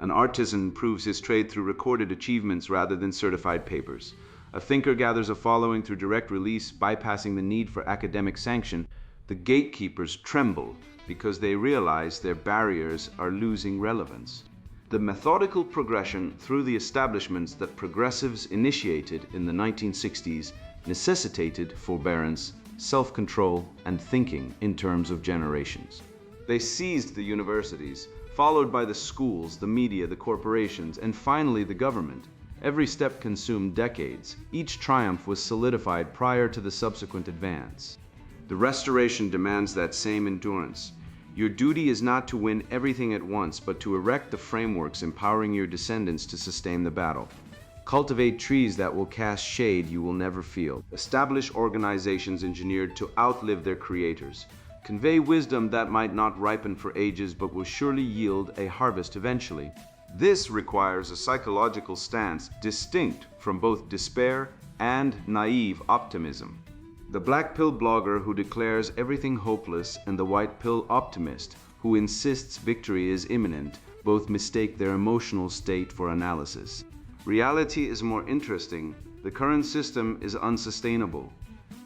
An artisan proves his trade through recorded achievements rather than certified papers. A thinker gathers a following through direct release, bypassing the need for academic sanction. The gatekeepers tremble because they realize their barriers are losing relevance. The methodical progression through the establishments that progressives initiated in the 1960s necessitated forbearance, self-control, and thinking in terms of generations. They seized the universities, followed by the schools, the media, the corporations, and finally the government. Every step consumed decades. Each triumph was solidified prior to the subsequent advance. The restoration demands that same endurance. Your duty is not to win everything at once, but to erect the frameworks empowering your descendants to sustain the battle. Cultivate trees that will cast shade you will never feel. Establish organizations engineered to outlive their creators. Convey wisdom that might not ripen for ages but will surely yield a harvest eventually. This requires a psychological stance distinct from both despair and naive optimism. The black pill blogger who declares everything hopeless and the white pill optimist who insists victory is imminent both mistake their emotional state for analysis. Reality is more interesting. The current system is unsustainable.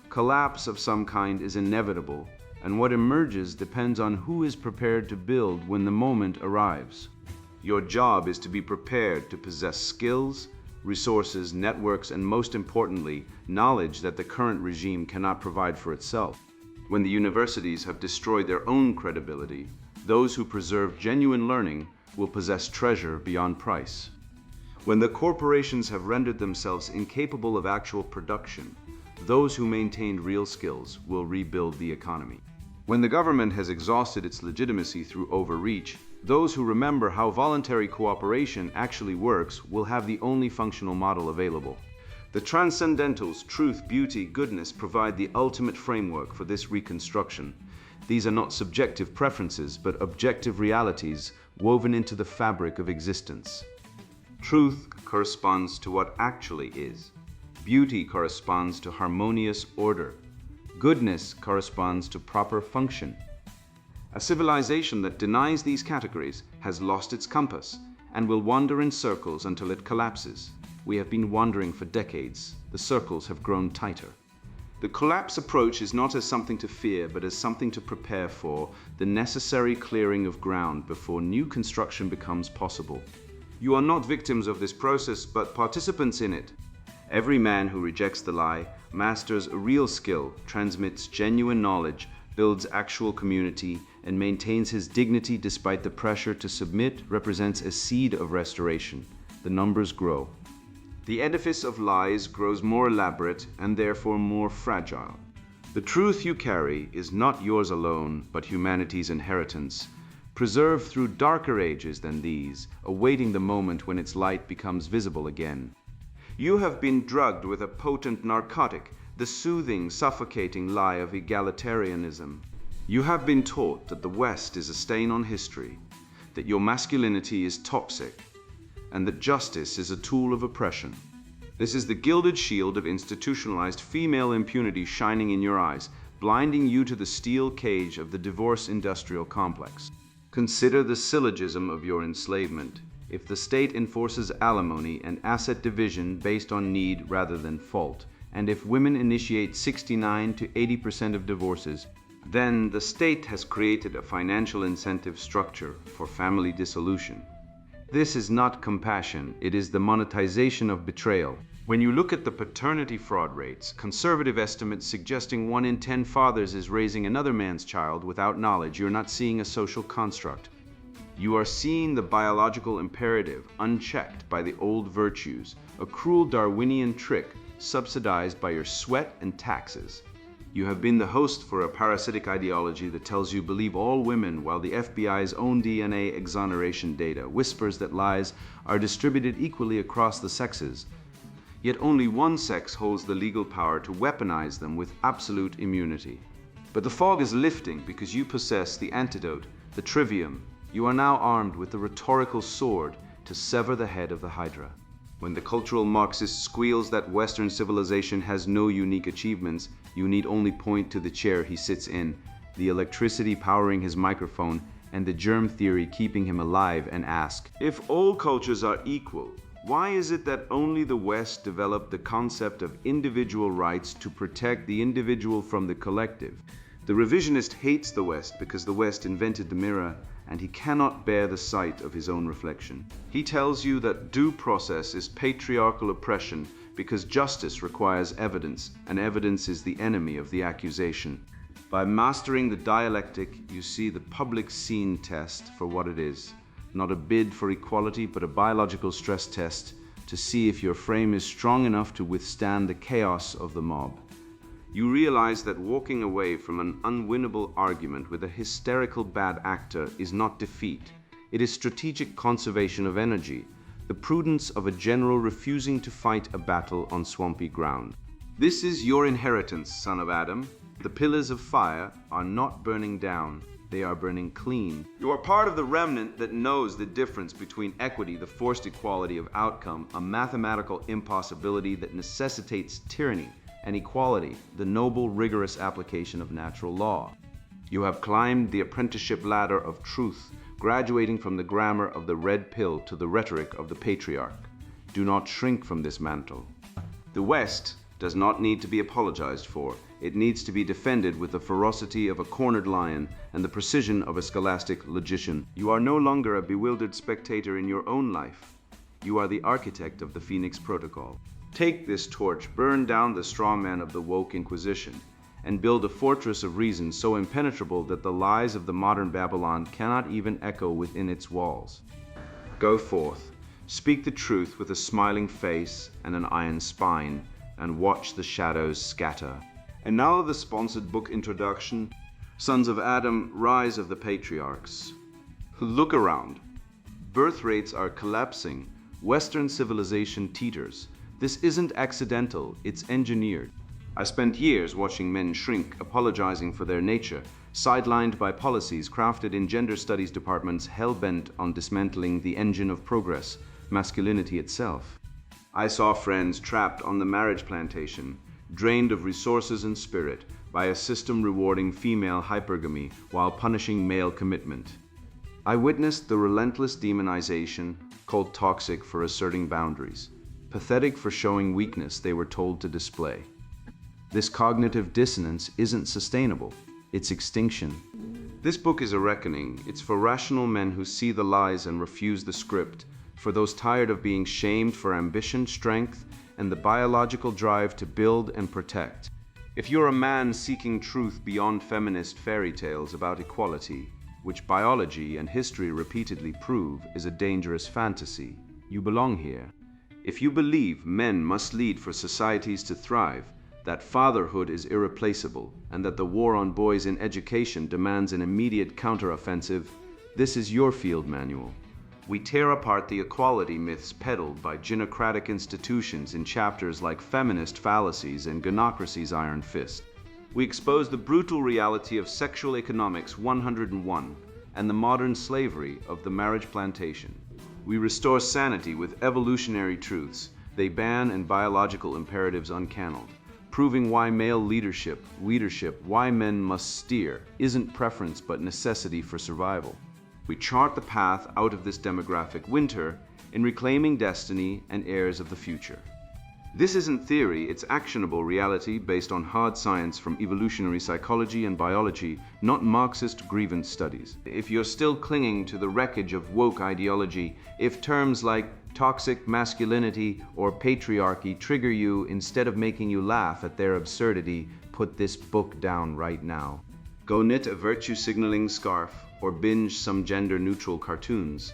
Collapse of some kind is inevitable, and what emerges depends on who is prepared to build when the moment arrives. Your job is to be prepared to possess skills, resources, networks, and most importantly, knowledge that the current regime cannot provide for itself. When the universities have destroyed their own credibility, those who preserve genuine learning will possess treasure beyond price. When the corporations have rendered themselves incapable of actual production, those who maintained real skills will rebuild the economy. When the government has exhausted its legitimacy through overreach, those who remember how voluntary cooperation actually works will have the only functional model available. The transcendentals, truth, beauty, goodness provide the ultimate framework for this reconstruction. These are not subjective preferences, but objective realities woven into the fabric of existence. Truth corresponds to what actually is. Beauty corresponds to harmonious order. Goodness corresponds to proper function. A civilization that denies these categories has lost its compass and will wander in circles until it collapses. We have been wandering for decades. The circles have grown tighter. The collapse approach is not as something to fear, but as something to prepare for, the necessary clearing of ground before new construction becomes possible. You are not victims of this process, but participants in it. Every man who rejects the lie masters a real skill, transmits genuine knowledge, builds actual community, and maintains his dignity despite the pressure to submit represents a seed of restoration. The numbers grow. The edifice of lies grows more elaborate and therefore more fragile. The truth you carry is not yours alone, but humanity's inheritance, preserved through darker ages than these, awaiting the moment when its light becomes visible again. You have been drugged with a potent narcotic, the soothing, suffocating lie of egalitarianism. You have been taught that the West is a stain on history, that your masculinity is toxic, and that justice is a tool of oppression. This is the gilded shield of institutionalized female impunity shining in your eyes, blinding you to the steel cage of the divorce industrial complex. Consider the syllogism of your enslavement. If the state enforces alimony and asset division based on need rather than fault, and if women initiate 69 to 80% of divorces, then the state has created a financial incentive structure for family dissolution. This is not compassion, it is the monetization of betrayal. When you look at the paternity fraud rates, conservative estimates suggesting 1 in 10 fathers is raising another man's child without knowledge, you're not seeing a social construct. You are seeing the biological imperative unchecked by the old virtues, a cruel Darwinian trick subsidized by your sweat and taxes. You have been the host for a parasitic ideology that tells you believe all women, while the FBI's own DNA exoneration data whispers that lies are distributed equally across the sexes. Yet only one sex holds the legal power to weaponize them with absolute immunity. But the fog is lifting because you possess the antidote, the trivium. You are now armed with the rhetorical sword to sever the head of the Hydra. When the cultural Marxist squeals that Western civilization has no unique achievements, you need only point to the chair he sits in, the electricity powering his microphone, and the germ theory keeping him alive, and ask, if all cultures are equal, why is it that only the West developed the concept of individual rights to protect the individual from the collective? The revisionist hates the West because the West invented the mirror, and he cannot bear the sight of his own reflection. He tells you that due process is patriarchal oppression because justice requires evidence, and evidence is the enemy of the accusation. By mastering the dialectic, you see the public scene test for what it is, not a bid for equality, but a biological stress test to see if your frame is strong enough to withstand the chaos of the mob. You realize that walking away from an unwinnable argument with a hysterical bad actor is not defeat. It is strategic conservation of energy, the prudence of a general refusing to fight a battle on swampy ground. This is your inheritance, son of Adam. The pillars of fire are not burning down, they are burning clean. You are part of the remnant that knows the difference between equity, the forced equality of outcome, a mathematical impossibility that necessitates tyranny, and equality, the noble, rigorous application of natural law. You have climbed the apprenticeship ladder of truth, graduating from the grammar of the red pill to the rhetoric of the patriarch. Do not shrink from this mantle. The West does not need to be apologized for. It needs to be defended with the ferocity of a cornered lion and the precision of a scholastic logician. You are no longer a bewildered spectator in your own life. You are the architect of the Phoenix Protocol. Take this torch, burn down the straw man of the woke Inquisition, and build a fortress of reason so impenetrable that the lies of the modern Babylon cannot even echo within its walls. Go forth, speak the truth with a smiling face and an iron spine, and watch the shadows scatter. And now the sponsored book introduction, Sons of Adam, Rise of the Patriarchs. Look around. Birth rates are collapsing. Western civilization teeters. This isn't accidental, it's engineered. I spent years watching men shrink, apologizing for their nature, sidelined by policies crafted in gender studies departments hell-bent on dismantling the engine of progress, masculinity itself. I saw friends trapped on the marriage plantation, drained of resources and spirit by a system rewarding female hypergamy while punishing male commitment. I witnessed the relentless demonization, called toxic for asserting boundaries, pathetic for showing weakness they were told to display. This cognitive dissonance isn't sustainable, it's extinction. This book is a reckoning. It's for rational men who see the lies and refuse the script, for those tired of being shamed for ambition, strength, and the biological drive to build and protect. If you're a man seeking truth beyond feminist fairy tales about equality, which biology and history repeatedly prove is a dangerous fantasy, you belong here. If you believe men must lead for societies to thrive, that fatherhood is irreplaceable, and that the war on boys in education demands an immediate counteroffensive, this is your field manual. We tear apart the equality myths peddled by gynocratic institutions in chapters like Feminist Fallacies and Gynocracy's Iron Fist. We expose the brutal reality of sexual economics 101 and the modern slavery of the marriage plantation. We restore sanity with evolutionary truths. They ban and biological imperatives uncanneled, proving why male leadership, why men must steer, isn't preference but necessity for survival. We chart the path out of this demographic winter in reclaiming destiny and heirs of the future. This isn't theory, it's actionable reality based on hard science from evolutionary psychology and biology, not Marxist grievance studies. If you're still clinging to the wreckage of woke ideology, if terms like toxic masculinity or patriarchy trigger you instead of making you laugh at their absurdity, put this book down right now. Go knit a virtue signaling scarf or binge some gender-neutral cartoons.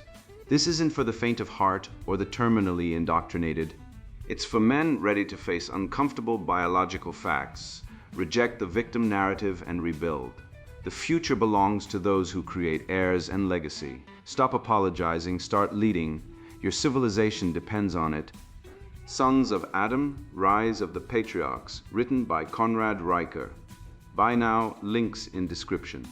This isn't for the faint of heart or the terminally indoctrinated. It's for men ready to face uncomfortable biological facts, reject the victim narrative, and rebuild. The future belongs to those who create heirs and legacy. Stop apologizing, start leading. Your civilization depends on it. Sons of Adam, Rise of the Patriarchs, written by Conrad Riker. Buy now, links in description.